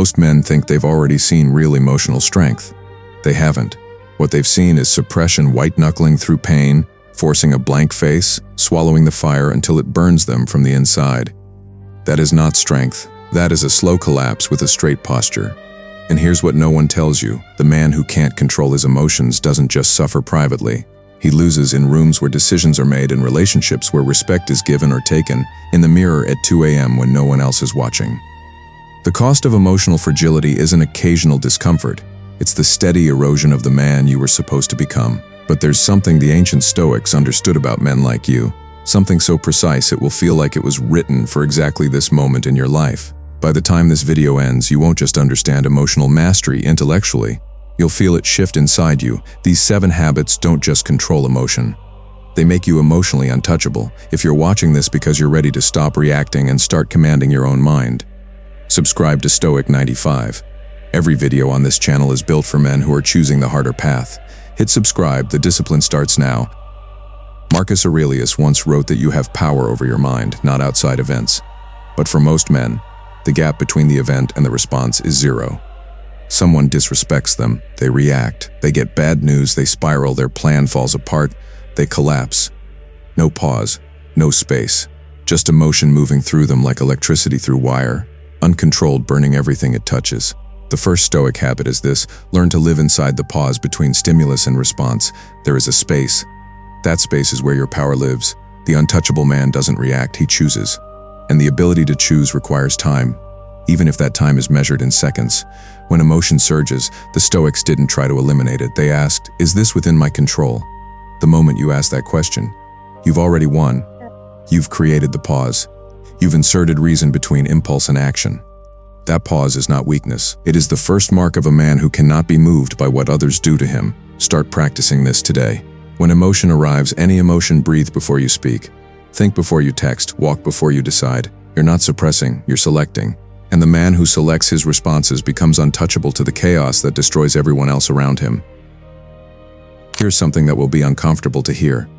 Most men think they've already seen real emotional strength. They haven't. What they've seen is suppression, white-knuckling through pain, forcing a blank face, swallowing the fire until it burns them from the inside. That is not strength. That is a slow collapse with a straight posture. And here's what no one tells you. The man who can't control his emotions doesn't just suffer privately. He loses in rooms where decisions are made, in relationships where respect is given or taken, in the mirror at 2 a.m. when no one else is watching. The cost of emotional fragility isn't occasional discomfort. It's the steady erosion of the man you were supposed to become. But there's something the ancient Stoics understood about men like you. Something so precise it will feel like it was written for exactly this moment in your life. By the time this video ends, you won't just understand emotional mastery intellectually. You'll feel it shift inside you. These 7 habits don't just control emotion. They make you emotionally untouchable. If you're watching this because you're ready to stop reacting and start commanding your own mind, subscribe to Stoic 95. Every video on this channel is built for men who are choosing the harder path. Hit subscribe, the discipline starts now. Marcus Aurelius once wrote that you have power over your mind, not outside events. But for most men, the gap between the event and the response is 0. Someone disrespects them, they react, they get bad news, they spiral, their plan falls apart, they collapse. No pause, no space, just emotion moving through them like electricity through wire, uncontrolled, burning everything it touches. The first Stoic habit is this: learn to live inside the pause between stimulus and response. There is a space. That space is where your power lives. The untouchable man doesn't react, he chooses. And the ability to choose requires time, even if that time is measured in seconds. When emotion surges, the Stoics didn't try to eliminate it. They asked, is this within my control? The moment you ask that question, you've already won. You've created the pause. You've inserted reason between impulse and action. That pause is not weakness. It is the first mark of a man who cannot be moved by what others do to him. Start practicing this today. When emotion arrives, any emotion, breathe before you speak. Think before you text, walk before you decide. You're not suppressing, you're selecting. And the man who selects his responses becomes untouchable to the chaos that destroys everyone else around him. Here's something that will be uncomfortable to hear.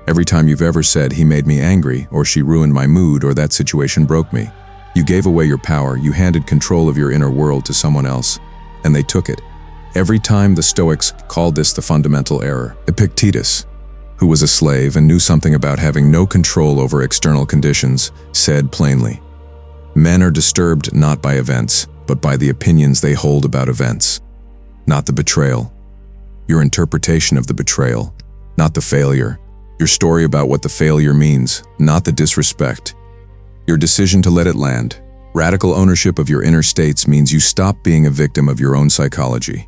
Every time you've ever said, he made me angry, or she ruined my mood, or that situation broke me, you gave away your power, you handed control of your inner world to someone else, and they took it. Every time. The Stoics called this the fundamental error. Epictetus, who was a slave and knew something about having no control over external conditions, said plainly, men are disturbed not by events, but by the opinions they hold about events. Not the betrayal. Your interpretation of the betrayal, not the failure. Your story about what the failure means, not the disrespect. Your decision to let it land. Radical ownership of your inner states means you stop being a victim of your own psychology.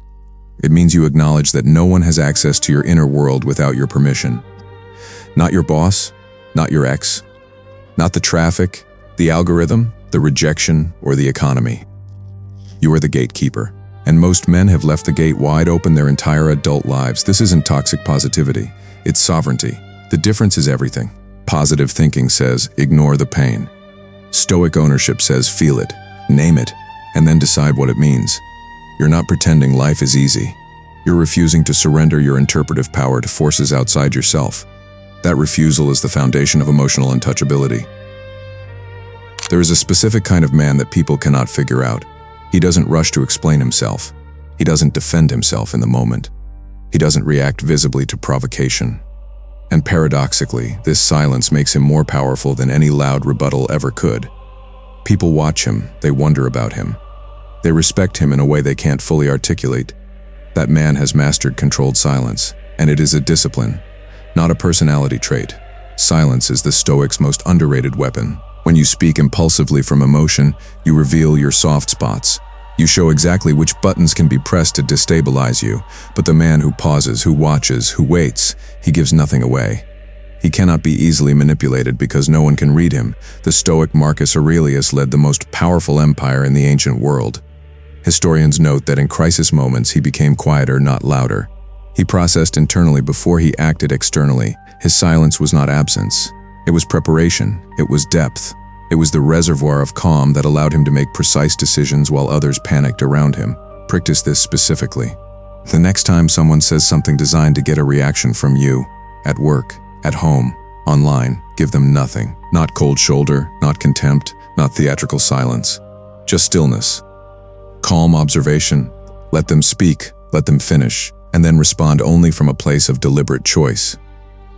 It means you acknowledge that no one has access to your inner world without your permission. Not your boss, not your ex, not the traffic, the algorithm, the rejection, or the economy. You are the gatekeeper. And most men have left the gate wide open their entire adult lives. This isn't toxic positivity, it's sovereignty. The difference is everything. Positive thinking says, ignore the pain. Stoic ownership says, feel it, name it, and then decide what it means. You're not pretending life is easy. You're refusing to surrender your interpretive power to forces outside yourself. That refusal is the foundation of emotional untouchability. There is a specific kind of man that people cannot figure out. He doesn't rush to explain himself. He doesn't defend himself in the moment. He doesn't react visibly to provocation. And paradoxically, this silence makes him more powerful than any loud rebuttal ever could. People watch him, they wonder about him. They respect him in a way they can't fully articulate. That man has mastered controlled silence, and it is a discipline, not a personality trait. Silence is the Stoic's most underrated weapon. When you speak impulsively from emotion, you reveal your soft spots. You show exactly which buttons can be pressed to destabilize you. But the man who pauses, who watches, who waits, he gives nothing away. He cannot be easily manipulated because no one can read him. The Stoic Marcus Aurelius led the most powerful empire in the ancient world. Historians note that in crisis moments he became quieter, not louder. He processed internally before he acted externally. His silence was not absence. It was preparation. It was depth. It was the reservoir of calm that allowed him to make precise decisions while others panicked around him. Practice this specifically. The next time someone says something designed to get a reaction from you, at work, at home, online, give them nothing. Not cold shoulder, not contempt, not theatrical silence. Just stillness. Calm observation. Let them speak, let them finish, and then respond only from a place of deliberate choice.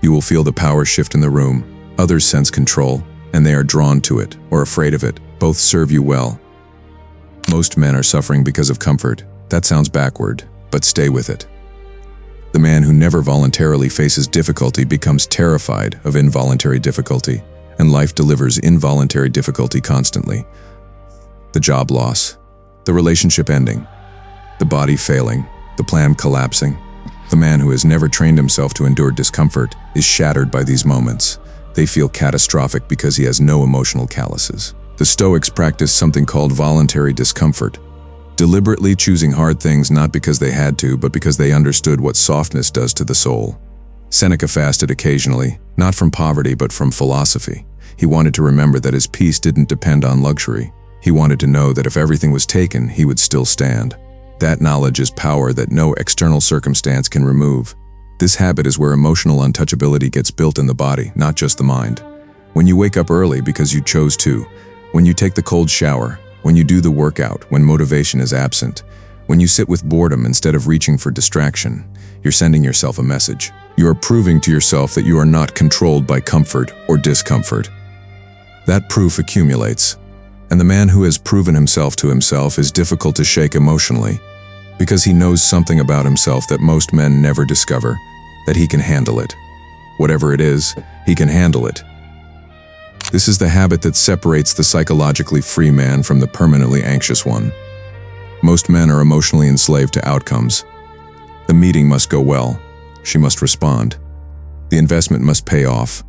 You will feel the power shift in the room. Others sense control, and they are drawn to it or afraid of it. Both serve you well. Most men are suffering because of comfort. That sounds backward, but stay with it. The man who never voluntarily faces difficulty becomes terrified of involuntary difficulty, and life delivers involuntary difficulty constantly. The job loss, the relationship ending, the body failing, the plan collapsing. The man who has never trained himself to endure discomfort is shattered by these moments. They feel catastrophic because he has no emotional calluses. The Stoics practiced something called voluntary discomfort, deliberately choosing hard things not because they had to, but because they understood what softness does to the soul. Seneca fasted occasionally, not from poverty but from philosophy. He wanted to remember that his peace didn't depend on luxury. He wanted to know that if everything was taken, he would still stand. That knowledge is power that no external circumstance can remove. This habit is where emotional untouchability gets built in the body, not just the mind. When you wake up early because you chose to, when you take the cold shower, when you do the workout, when motivation is absent, when you sit with boredom instead of reaching for distraction, you're sending yourself a message. You are proving to yourself that you are not controlled by comfort or discomfort. That proof accumulates, and the man who has proven himself to himself is difficult to shake emotionally, because he knows something about himself that most men never discover, that he can handle it. Whatever it is, he can handle it. This is the habit that separates the psychologically free man from the permanently anxious one. Most men are emotionally enslaved to outcomes. The meeting must go well. She must respond. The investment must pay off.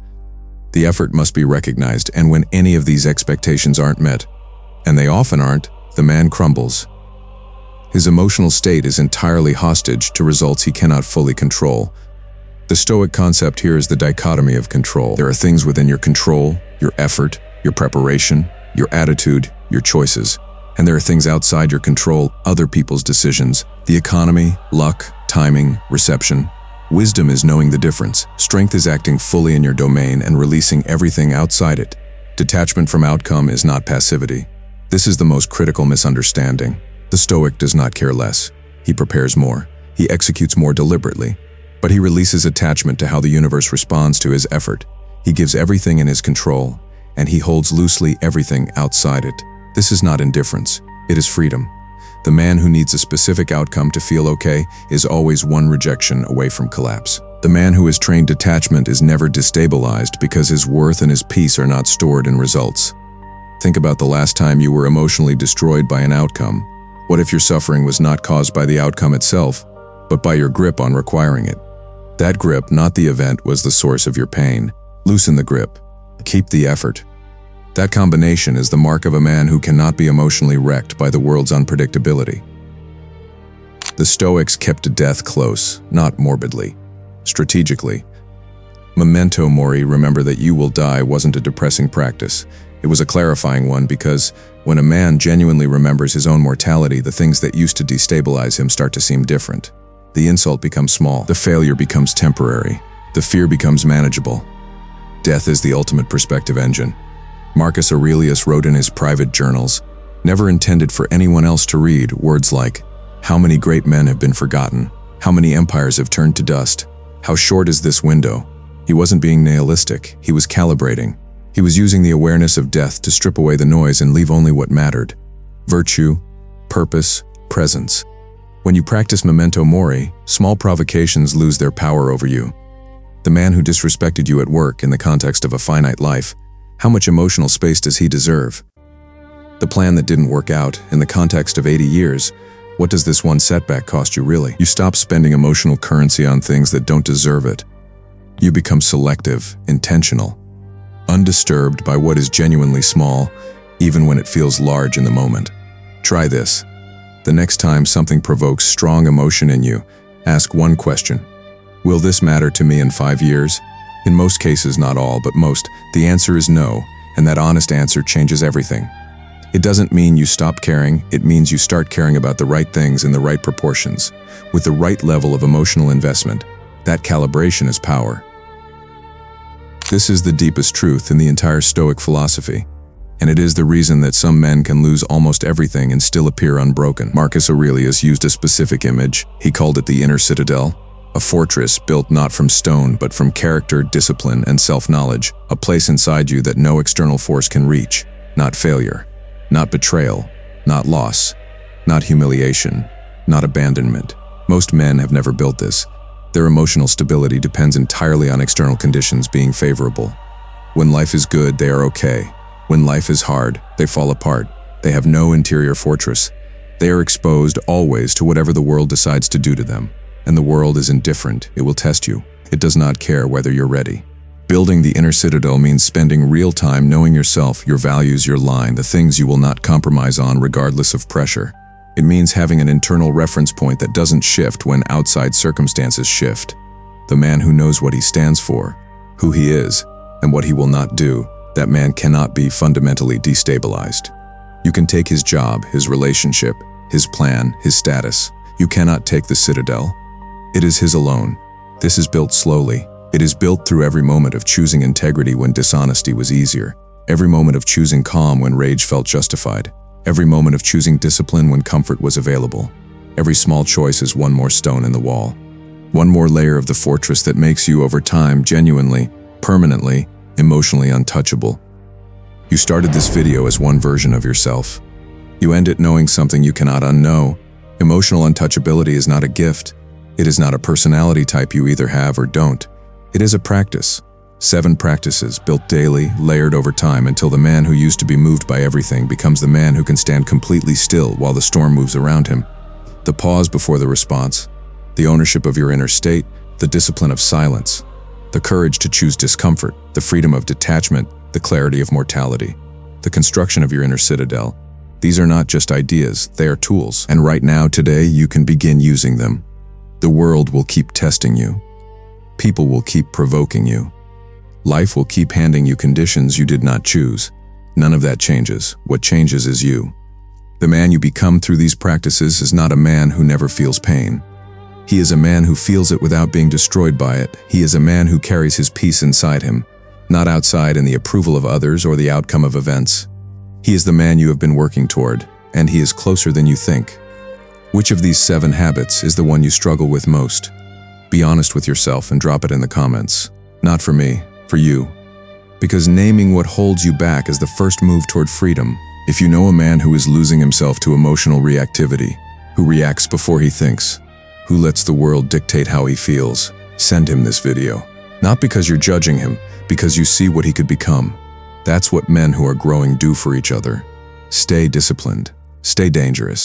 The effort must be recognized, and when any of these expectations aren't met, and they often aren't, the man crumbles. His emotional state is entirely hostage to results he cannot fully control. The Stoic concept here is the dichotomy of control. There are things within your control, your effort, your preparation, your attitude, your choices. And there are things outside your control, other people's decisions, the economy, luck, timing, reception. Wisdom is knowing the difference. Strength is acting fully in your domain and releasing everything outside it. Detachment from outcome is not passivity. This is the most critical misunderstanding. The Stoic does not care less. He prepares more. He executes more deliberately. But he releases attachment to how the universe responds to his effort. He gives everything in his control, and he holds loosely everything outside it. This is not indifference. It is freedom. The man who needs a specific outcome to feel okay is always one rejection away from collapse. The man who has trained detachment is never destabilized because his worth and his peace are not stored in results. Think about the last time you were emotionally destroyed by an outcome. What if your suffering was not caused by the outcome itself, but by your grip on requiring it? That grip, not the event, was the source of your pain. Loosen the grip. Keep the effort. That combination is the mark of a man who cannot be emotionally wrecked by the world's unpredictability. The Stoics kept death close, not morbidly, strategically. Memento mori, remember that you will die, wasn't a depressing practice. It was a clarifying one, because when a man genuinely remembers his own mortality, the things that used to destabilize him start to seem different. The insult becomes small, the failure becomes temporary, the fear becomes manageable. Death is the ultimate perspective engine. Marcus Aurelius wrote in his private journals, never intended for anyone else to read, words like, "How many great men have been forgotten? How many empires have turned to dust? How short is this window?" He wasn't being nihilistic, he was calibrating. He was using the awareness of death to strip away the noise and leave only what mattered. Virtue, purpose, presence. When you practice memento mori, small provocations lose their power over you. The man who disrespected you at work in the context of a finite life, how much emotional space does he deserve? The plan that didn't work out in the context of 80 years, what does this one setback cost you really? You stop spending emotional currency on things that don't deserve it. You become selective, intentional, undisturbed by what is genuinely small, even when it feels large in the moment. Try this. The next time something provokes strong emotion in you, ask one question. Will this matter to me in 5 years? In most cases, not all, but most, the answer is no, and that honest answer changes everything. It doesn't mean you stop caring, it means you start caring about the right things in the right proportions, with the right level of emotional investment. That calibration is power. This is the deepest truth in the entire Stoic philosophy. And it is the reason that some men can lose almost everything and still appear unbroken. Marcus Aurelius used a specific image. He called it the Inner Citadel, a fortress built not from stone but from character, discipline, and self-knowledge, a place inside you that no external force can reach. Not failure, not betrayal, not loss, not humiliation, not abandonment. Most men have never built this. Their emotional stability depends entirely on external conditions being favorable. When life is good, they are okay. When life is hard, they fall apart. They have no interior fortress. They are exposed always to whatever the world decides to do to them. And the world is indifferent. It will test you. It does not care whether you're ready. Building the inner citadel means spending real time knowing yourself, your values, your line, the things you will not compromise on regardless of pressure. It means having an internal reference point that doesn't shift when outside circumstances shift. The man who knows what he stands for, who he is, and what he will not do, that man cannot be fundamentally destabilized. You can take his job, his relationship, his plan, his status. You cannot take the citadel. It is his alone. This is built slowly. It is built through every moment of choosing integrity when dishonesty was easier, every moment of choosing calm when rage felt justified, every moment of choosing discipline when comfort was available. Every small choice is one more stone in the wall, one more layer of the fortress that makes you over time genuinely, permanently, emotionally untouchable. You started this video as one version of yourself. You end it knowing something you cannot unknow. Emotional untouchability is not a gift. It is not a personality type you either have or don't. It is a practice. 7 practices built daily, layered over time until the man who used to be moved by everything becomes the man who can stand completely still while the storm moves around him. The pause before the response, the ownership of your inner state, the discipline of silence, the courage to choose discomfort, the freedom of detachment, the clarity of mortality, the construction of your inner citadel. These are not just ideas, they are tools. And right now, today, you can begin using them. The world will keep testing you. People will keep provoking you. Life will keep handing you conditions you did not choose. None of that changes. What changes is you. The man you become through these practices is not a man who never feels pain. He is a man who feels it without being destroyed by it. He is a man who carries his peace inside him, not outside in the approval of others or the outcome of events. He is the man you have been working toward, and he is closer than you think. Which of these 7 habits is the one you struggle with most? Be honest with yourself and drop it in the comments. Not for me, for you. Because naming what holds you back is the first move toward freedom. If you know a man who is losing himself to emotional reactivity, who reacts before he thinks, who lets the world dictate how he feels, send him this video. Not because you're judging him, because you see what he could become. That's what men who are growing do for each other. Stay disciplined. Stay dangerous.